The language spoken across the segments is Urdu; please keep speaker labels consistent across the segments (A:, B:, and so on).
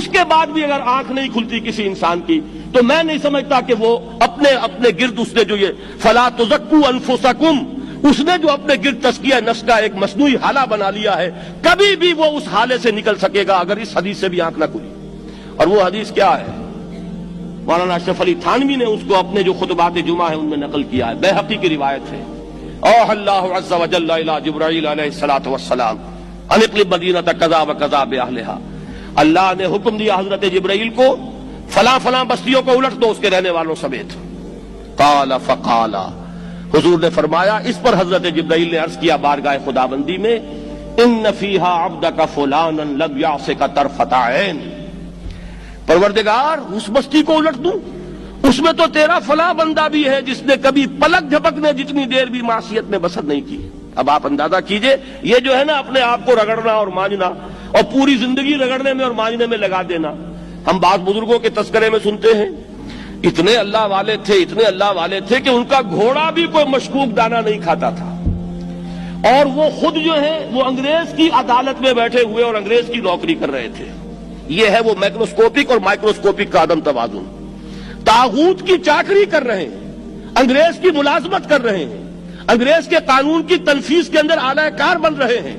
A: اس کے بعد بھی اگر آنکھ نہیں کھلتی کسی انسان کی تو میں نہیں سمجھتا کہ وہ اپنے گرد اس نے جو یہ فلا تزکوا انفسکم، اس نے جو اپنے گرد تزکیہ نفس کا ایک مصنوعی حالہ بنا لیا ہے، کبھی بھی وہ اس حالے سے نکل سکے گا اگر اس حدیث سے بھی آنکھ نہ کھلی۔ اور وہ حدیث کیا ہے؟ مولانا اشرف علی تھانوی نے اس کو اپنے جو خطبات جمعہ ہیں ان میں نقل کیا ہے، بیہقی کی روایت ہے۔ اوحى اللہ عز وجل الى جبرائیل علیہ الصلوۃ والسلام ان اقلب مدینۃ کذا وکذا باہلھا، اللہ نے حکم دیا حضرت جبرائیل کو فلاں فلاں بستیوں کو الٹ دو اس کے رہنے والوں سمیت۔ قال فقال، حضور نے فرمایا، اس پر حضرت جبرائیل نے عرض کیا بارگاہ خداوندی میں، ان فیہا عبدک فلانا لم یعصک طرفۃ عین، پروردگار اس بستی کو الٹ دوں، اس میں تو تیرا فلاں بندہ بھی ہے جس نے کبھی پلک جھپکنے جتنی دیر بھی معصیت میں بسر نہیں کی۔ اب آپ اندازہ کیجئے، یہ جو ہے نا اپنے آپ کو رگڑنا اور مانجنا اور پوری زندگی رگڑنے میں اور مانجنے میں لگا دینا۔ ہم بعض بزرگوں کے تذکرے میں سنتے ہیں اتنے اللہ والے تھے، اتنے اللہ والے تھے کہ ان کا گھوڑا بھی کوئی مشکوک دانہ نہیں کھاتا تھا، اور وہ خود جو ہے وہ انگریز کی عدالت میں بیٹھے ہوئے اور انگریز کی نوکری کر رہے تھے۔ یہ ہے وہ میکروسکوپک اور مائکروسکوپک کا عدم توازن۔ طاغوت کی چاکری کر رہے ہیں، انگریز کی ملازمت کر رہے ہیں، انگریز کے قانون کی تنفیذ کے اندر اعلی کار بن رہے ہیں،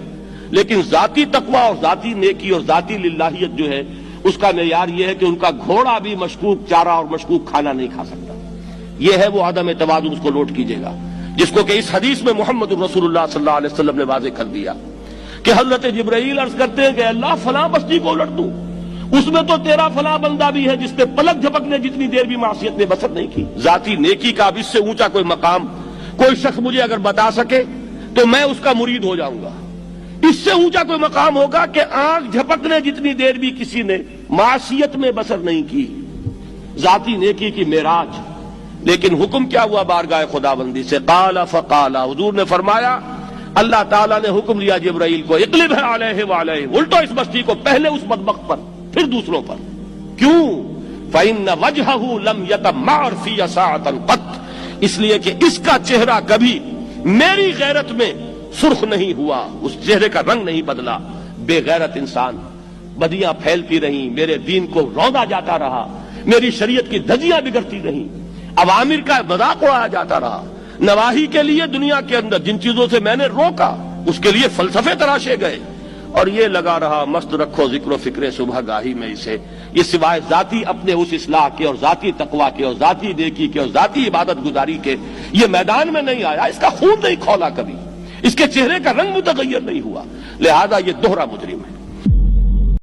A: لیکن ذاتی تقوی اور ذاتی نیکی اور ذاتی للہیت جو ہے اس کا معیار یہ ہے کہ ان کا گھوڑا بھی مشکوک چارہ اور مشکوک کھانا نہیں کھا سکتا۔ یہ ہے وہ عدم توازن، اس کو نوٹ کیجئے گا، جس کو کہ اس حدیث میں محمد رسول اللہ صلی اللہ علیہ وسلم نے واضح کر دیا کہ حضرت جبرائیل عرض کرتے ہیں کہ اللہ فلاں بستی کو الٹ دوں، اس میں تو تیرا فلاں بندہ بھی ہے جس نے پلک جھپکنے جتنی دیر بھی معصیت میں بسر نہیں کی۔ ذاتی نیکی کا اب اس سے اونچا کوئی مقام کوئی شخص مجھے اگر بتا سکے تو میں اس کا مرید ہو جاؤں گا۔ اس سے اونچا کوئی مقام ہوگا کہ آنکھ جھپکنے جتنی دیر بھی کسی نے معصیت میں بسر نہیں کی، ذاتی نیکی کی معراج۔ لیکن حکم کیا ہوا بارگاہ خداوندی سے؟ قال فقال، حضور نے فرمایا، اللہ تعالیٰ نے حکم دیا جبرائیل کو، اقلب علیہ وعلیہ، الٹو اس بستی کو، پہلے اس بدبخت پر پھر دوسروں پر۔ کیوں؟ فإن وجهه لم يتمعر في ساعة قط، اس لیے کہ اس کا چہرہ کبھی میری غیرت میں سرخ نہیں ہوا، اس چہرے کا رنگ نہیں بدلا۔ بے غیرت انسان، بدیاں پھیلتی رہیں، میرے دین کو روندا جاتا رہا، میری شریعت کی دھجیاں بگڑتی رہیں، عوامر کا مذاق اڑایا جاتا رہا، نواہی کے لیے دنیا کے اندر جن چیزوں سے میں نے روکا اس کے لیے فلسفے تراشے گئے، اور یہ لگا رہا مست رکھو ذکر و فکر صبح گاہی میں اسے۔ یہ سوائے ذاتی اپنے اس اصلاح کے اور ذاتی تقوی کے اور ذاتی نیکی کے اور ذاتی عبادت گزاری کے یہ میدان میں نہیں آیا، اس کا خون نہیں کھولا کبھی، اس کے چہرے کا رنگ متغیر نہیں ہوا، لہذا یہ دوہرا مجرم ہے۔